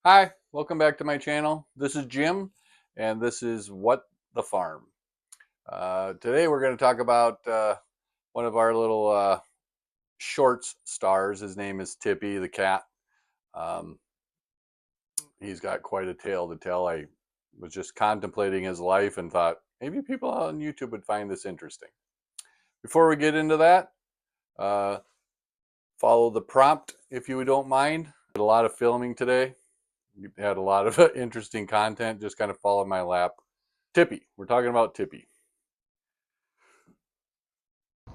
Hi, welcome back to my channel. This is Jim, and this is What the Farm. Today we're going to talk about one of our little shorts stars. His name is Tippy the Cat. Um, he's got quite a tale to tell. I was just contemplating his life and thought maybe people on YouTube would find this interesting. Before we get into that, uh, follow the prompt if you don't mind. Did a lot of filming today. We had a lot of interesting content. Just kind of fall in my lap. Tippy. We're talking about Tippy.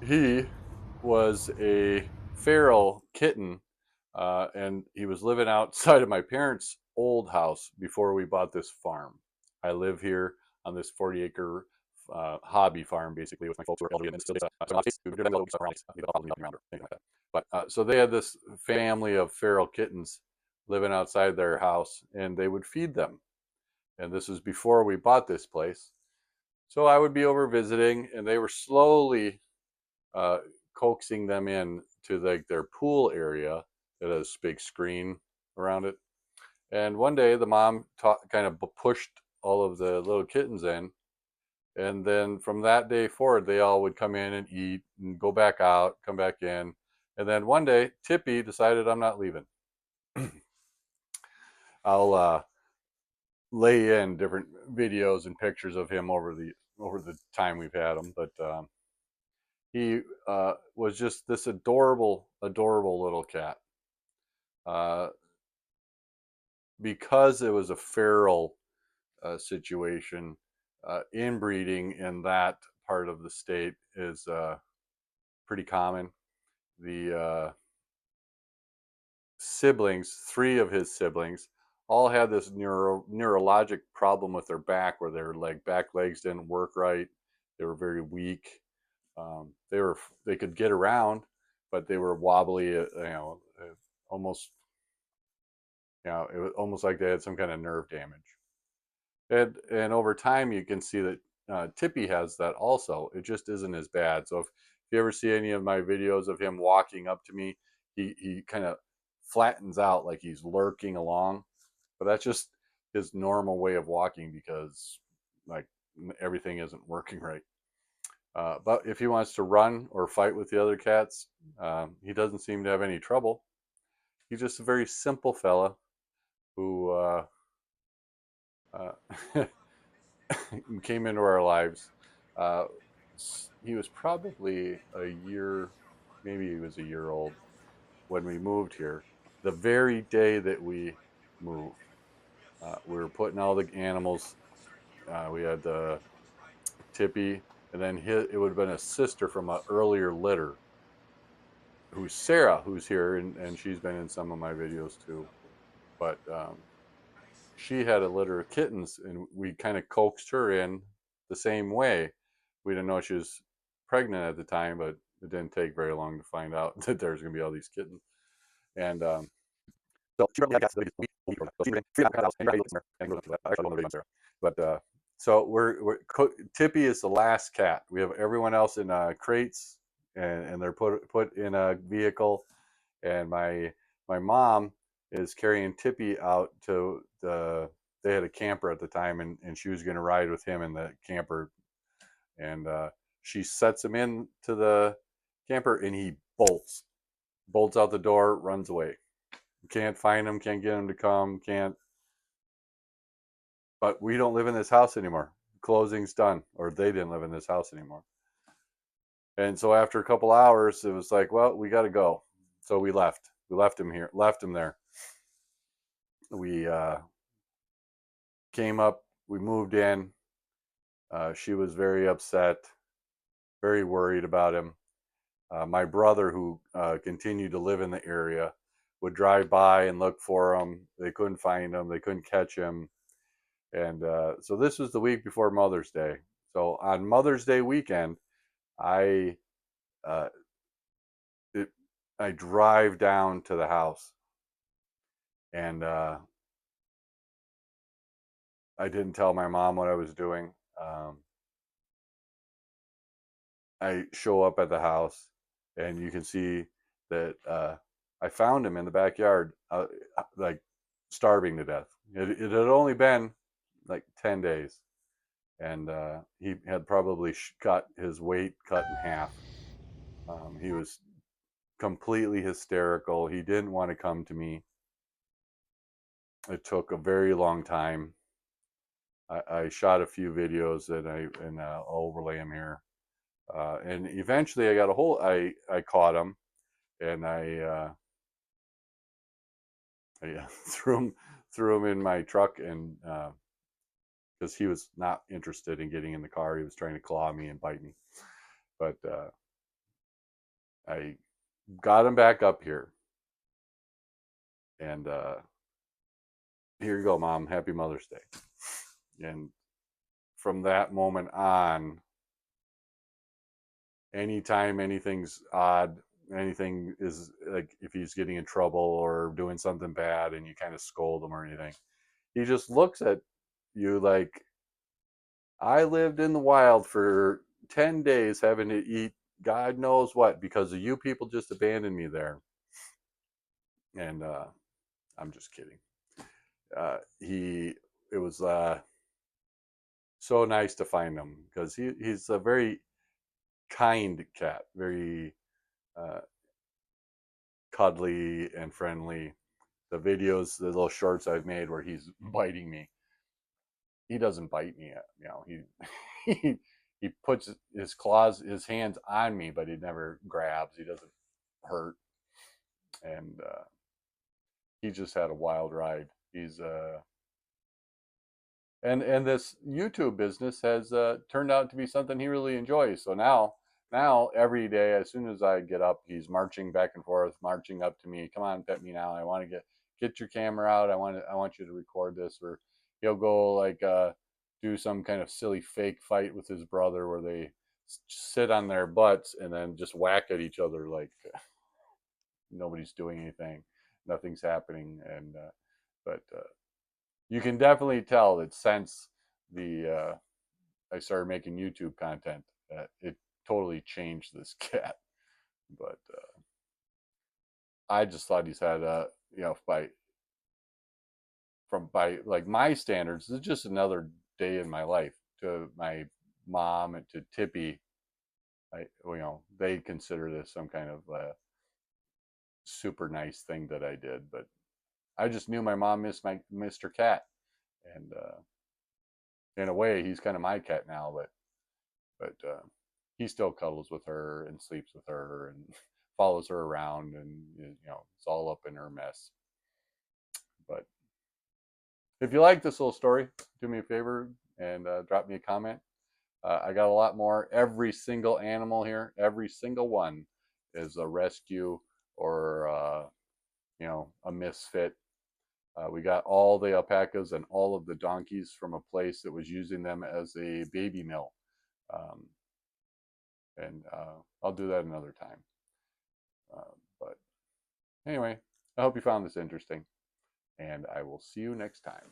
He was a feral kitten, and he was living outside of my parents' old house before we bought this farm. I live here on this 40-acre hobby farm, basically, with my folks who are elderly and still but so they had this family of feral kittens living outside their house, and they would feed them. And this was before we bought this place. So I would be over visiting, and they were slowly uh, coaxing them in to their pool area that has a big screen around it. And one day the mom kind of pushed all of the little kittens in. And then from that day forward, they all would come in and eat and go back out, come back in. And then one day, Tippy decided, I'm not leaving. I'll lay in different videos and pictures of him over the time we've had him. But he was just this adorable, adorable little cat. Uh, because it was a feral situation, inbreeding in that part of the state is pretty common. The siblings, three of his siblings, all had this neurologic problem with their back, where their back legs didn't work right. They were very weak. They could get around, but they were wobbly. Almost it was almost like they had some kind of nerve damage. And over time, you can see that Tippy has that also. It just isn't as bad. So if you ever see any of my videos of him walking up to me, he kind of flattens out like he's lurking along. But that's just his normal way of walking because like everything isn't working right. But if he wants to run or fight with the other cats, he doesn't seem to have any trouble. He's just a very simple fella who uh, came into our lives. Uh, he was probably a year, maybe he was a year old when we moved here. The very day that we moved, we were putting all the animals. We had Tippy, and then it would have been a sister from an earlier litter, who's Sarah, who's here, and she's been in some of my videos too. But she had a litter of kittens, and we kind of coaxed her in the same way. We didn't know she was pregnant at the time, but it didn't take very long to find out that there's going to be all these kittens. And so she brought me, I guess, so she free out of the house, and you're there, and goes up to that. Actually, I don't know Sarah. But so Tippy is the last cat. We have everyone else in crates, and they're put in a vehicle. And my mom is carrying Tippy out to they had a camper at the time, and she was going to ride with him in the camper. And she sets him in to the camper, and he bolts out the door, runs away. Can't find him, can't get him to come, can't. But we don't live in this house anymore. Closing's done, or they didn't live in this house anymore. And so after a couple hours, it was like, well, we got to go. So we left. We left him here, left him there. We came up, we moved in. She was very upset, very worried about him. My brother, who continued to live in the area, would drive by and look for him. They couldn't find him, they couldn't catch him. And so this was the week before Mother's Day. So on Mother's Day weekend, I uh, it, I drive down to the house, and I didn't tell my mom what I was doing. I show up at the house, and you can see that I found him in the backyard, like starving to death. It had only been like 10 days, and he had probably got his weight cut in half. He was completely hysterical. He didn't want to come to me. It took a very long time. I shot a few videos and I'll overlay them here. And eventually, I got a hold. I caught him, and I threw him in my truck, and because he was not interested in getting in the car, he was trying to claw me and bite me. But I got him back up here, and here you go, Mom. Happy Mother's Day. And from that moment on, anytime anything's odd, anything is like if he's getting in trouble or doing something bad and you kind of scold him or anything, he just looks at you like, I lived in the wild for 10 days having to eat God knows what because of you people just abandoned me there. And I'm just kidding. He, it was so nice to find him because he's a very kind cat, very uh, cuddly and friendly. The videos, the little shorts I've made where he's biting me, he doesn't bite me. He he puts his claws, his hands on me, but he never grabs. He doesn't hurt, and he just had a wild ride. He's and this YouTube business has turned out to be something he really enjoys. So now every day, as soon as I get up, he's marching back and forth, marching up to me. Come on, pet me now. I want to get your camera out. I want you to record this. Or he'll go like do some kind of silly fake fight with his brother where they sit on their butts and then just whack at each other like nobody's doing anything, nothing's happening, and but you can definitely tell that since the I started making YouTube content, it totally changed this cat. But I just thought he's had a by like my standards, it's just another day in my life. To my mom and to Tippy, they consider this some kind of super nice thing that I did. But I just knew my mom missed my Mr. Cat, and in a way, he's kind of my cat now. But he still cuddles with her and sleeps with her and follows her around, and it's all up in her mess. But if you like this little story, do me a favor and drop me a comment. I got a lot more. Every single animal here, every single one, is a rescue or a misfit. We got all the alpacas and all of the donkeys from a place that was using them as a baby mill. Um, and I'll do that another time. But anyway, I hope you found this interesting, and I will see you next time.